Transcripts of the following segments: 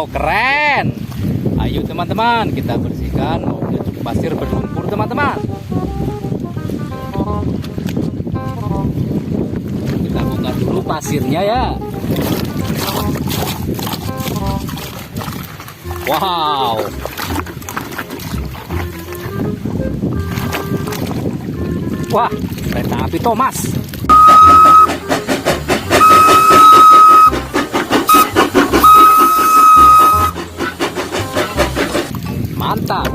Wow, keren. Ayo teman-teman, kita bersihkan mobil truk pasir berlumpur teman-teman. Kita bongkar dulu pasirnya ya. Wow. Wah, kereta api Thomas. Mantap.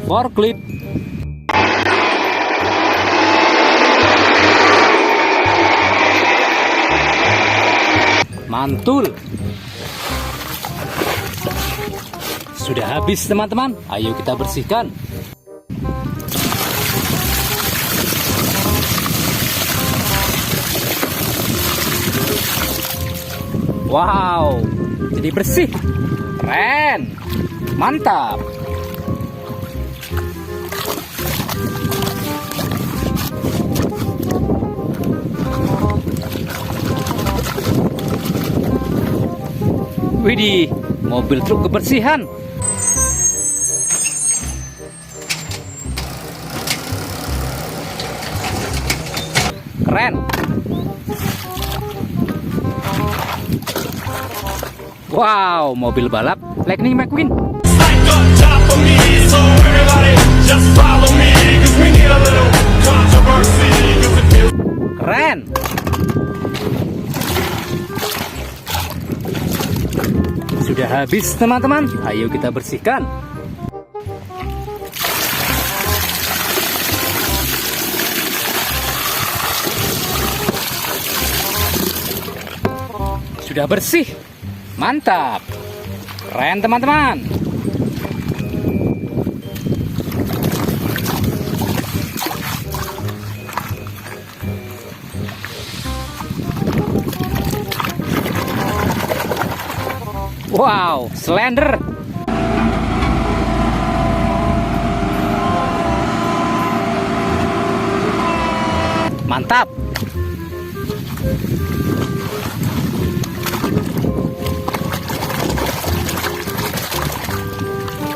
Forklift. Mantul. Sudah habis teman-teman. Ayo kita bersihkan. Wow, jadi bersih. Keren. Mantap. Widih, mobil truk kebersihan. Keren. Wow, mobil balap Lightning McQueen. Keren. Sudah habis teman-teman. Ayo kita bersihkan. Sudah bersih. Mantap. Keren teman-teman. Wow, slender. Mantap.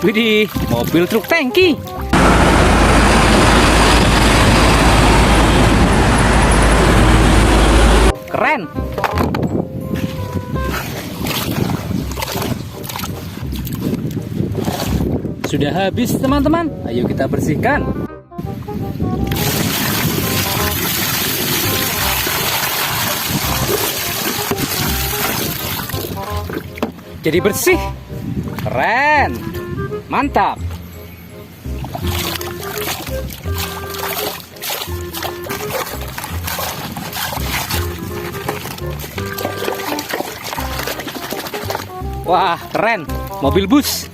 Widih, mobil truk tangki. Keren. Sudah habis teman-teman. Ayo kita bersihkan. Jadi bersih. Keren. Mantap. Wah, keren. Mobil bus.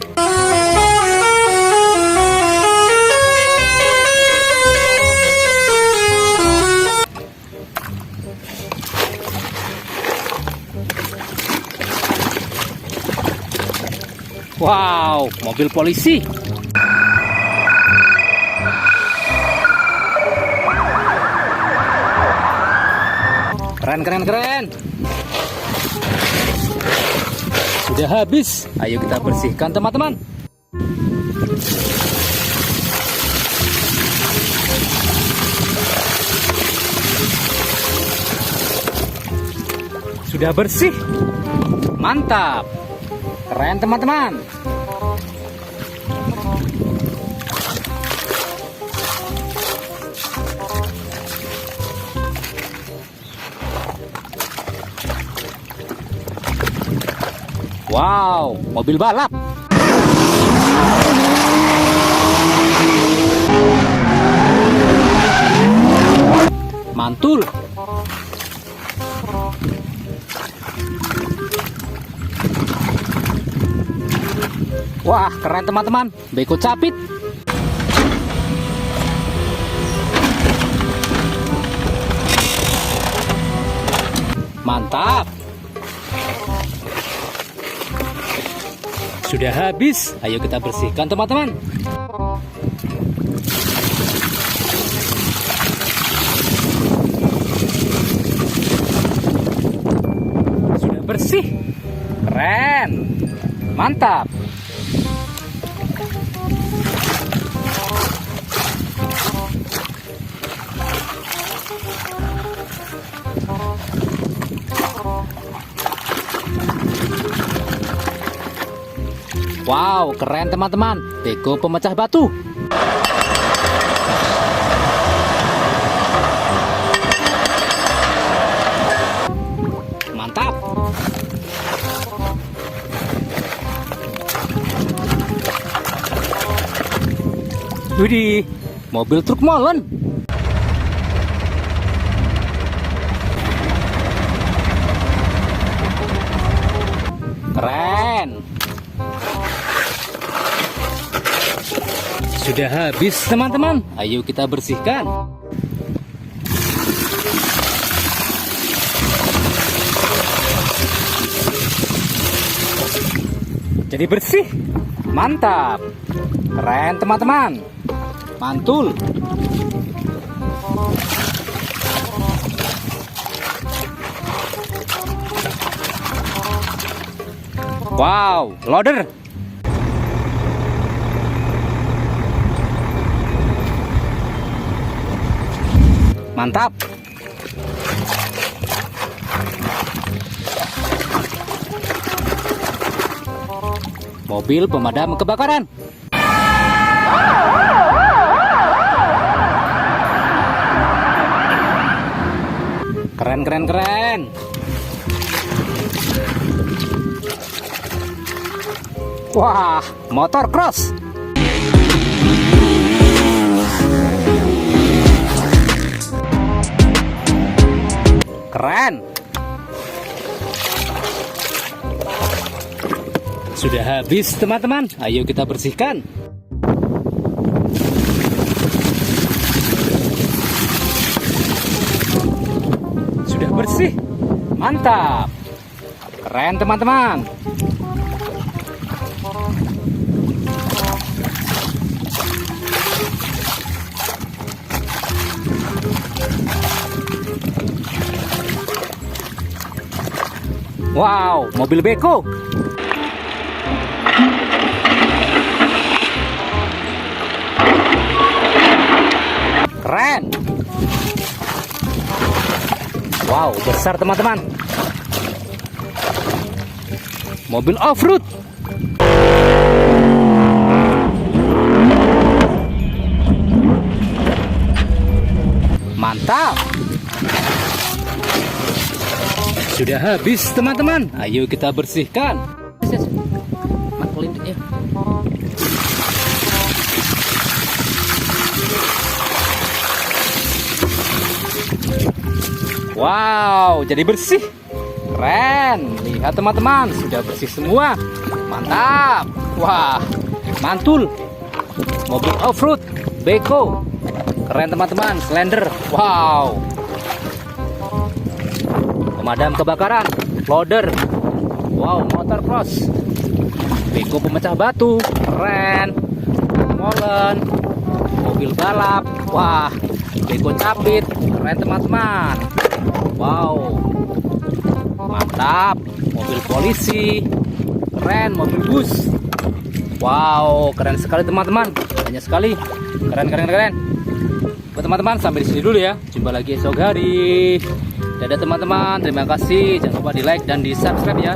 Wow, mobil polisi. Keren, keren, keren. Sudah habis. Ayo kita bersihkan teman-teman. Sudah bersih. Mantap. Keren teman-teman. Wow, mobil balap. Mantul. Wah, keren teman-teman. Beko capit. Mantap. Sudah habis. Ayo kita bersihkan teman-teman. Mantap. Wow, keren teman-teman. Beko pemecah batu. Mantap. Widih, mobil truk molen. Keren. Sudah habis teman-teman. Ayo kita bersihkan. Jadi bersih. Mantap. Keren teman-teman. Mantul. Wow, loader. Mantap. Mobil pemadam kebakaran. Keren, keren, keren. Wah, motor cross. Keren. Sudah habis teman-teman. Ayo kita bersihkan. Sudah bersih. Mantap. Keren teman-teman. Wow, mobil beko. Keren. Wow, besar teman-teman. Mobil off-road. Mantap. Sudah habis teman-teman. Ayo kita bersihkan. Wow, jadi bersih. Keren. Lihat teman-teman, sudah bersih semua. Mantap. Wah, mantul. Mobil off-road beko. Keren teman-teman, Slender. Wow. Pemadam kebakaran, loader. Wow, motor cross. Beko pemecah batu. Keren. Molen. Mobil balap. Wah, beko capit. Keren teman-teman. Wow. Mantap. Mobil polisi. Keren, mobil bus. Wow, keren sekali teman-teman. Banyak sekali. Keren, keren, keren. Buat teman-teman, sampai di sini dulu ya. Jumpa lagi esok hari. Dadah teman-teman, terima kasih. Jangan lupa di like dan di subscribe ya.